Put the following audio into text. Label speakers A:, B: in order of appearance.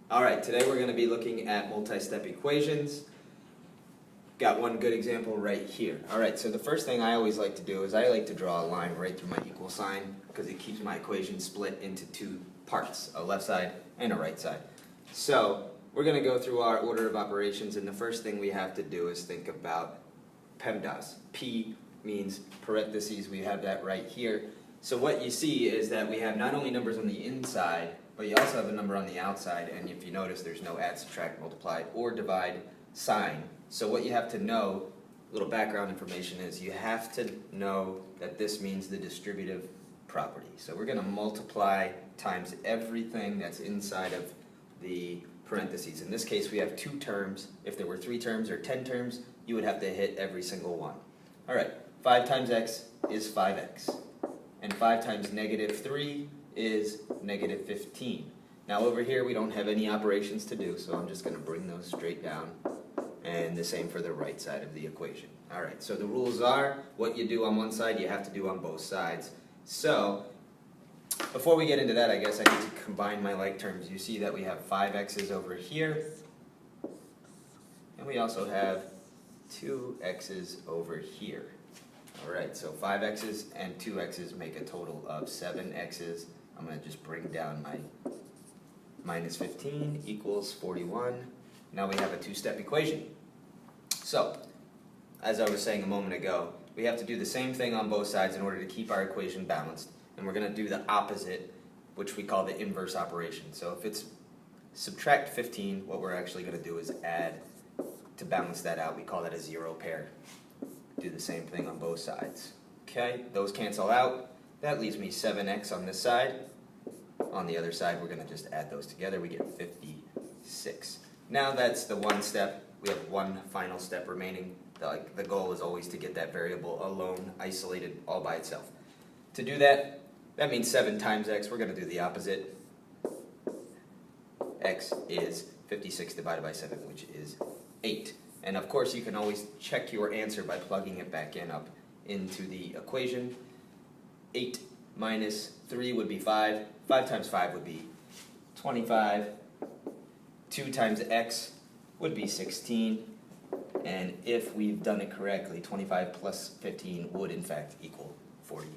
A: Alright, today we're going to be looking at multi-step equations. Got one good example right here. Alright, so the first thing I always like to do is I like to draw a line right through my equal sign because it keeps my equation split into two parts, a left side and a right side. So we're going to go through our order of operations, and the first thing we have to do is think about PEMDAS. P means parentheses, we have that right here. So what you see is that we have not only numbers on the inside, but you also have a number on the outside, and if you notice there's no add, subtract, multiply, or divide sign. So what you have to know, little background information, is you have to know that this means the distributive property. So we're going to multiply times everything that's inside of the parentheses. In this case we have two terms. If there were 3 terms or 10 terms, you would have to hit every single one. Alright, 5 times x is 5x. And 5 times negative 3 is negative 15. Now over here we don't have any operations to do, so I'm just going to bring those straight down. And the same for the right side of the equation. Alright, so the rules are, what you do on one side you have to do on both sides. So, before we get into that, I guess I need to combine my like terms. You see that we have 5x's over here, and we also have 2x's over here. Alright, so 5x's and 2x's make a total of 7x's. I'm going to just bring down my minus 15 equals 41. Now we have a two-step equation. So, as I was saying a moment ago, we have to do the same thing on both sides in order to keep our equation balanced. And we're going to do the opposite, which we call the inverse operation. So if it's subtract 15, what we're actually going to do is add to balance that out. We call that a zero pair. Do the same thing on both sides. Okay, those cancel out. That leaves me 7x on this side. On the other side, we're going to just add those together. We get 56. Now that's the one step. We have one final step remaining. The goal is always to get that variable alone, isolated, all by itself. To do that, that means 7 times x. We're going to do the opposite. X is 56 divided by 7, which is 8. And of course, you can always check your answer by plugging it back up into the equation. 8 minus 3 would be 5. 5 times 5 would be 25. 2 times x would be 16. And if we've done it correctly, 25 plus 15 would in fact equal 48.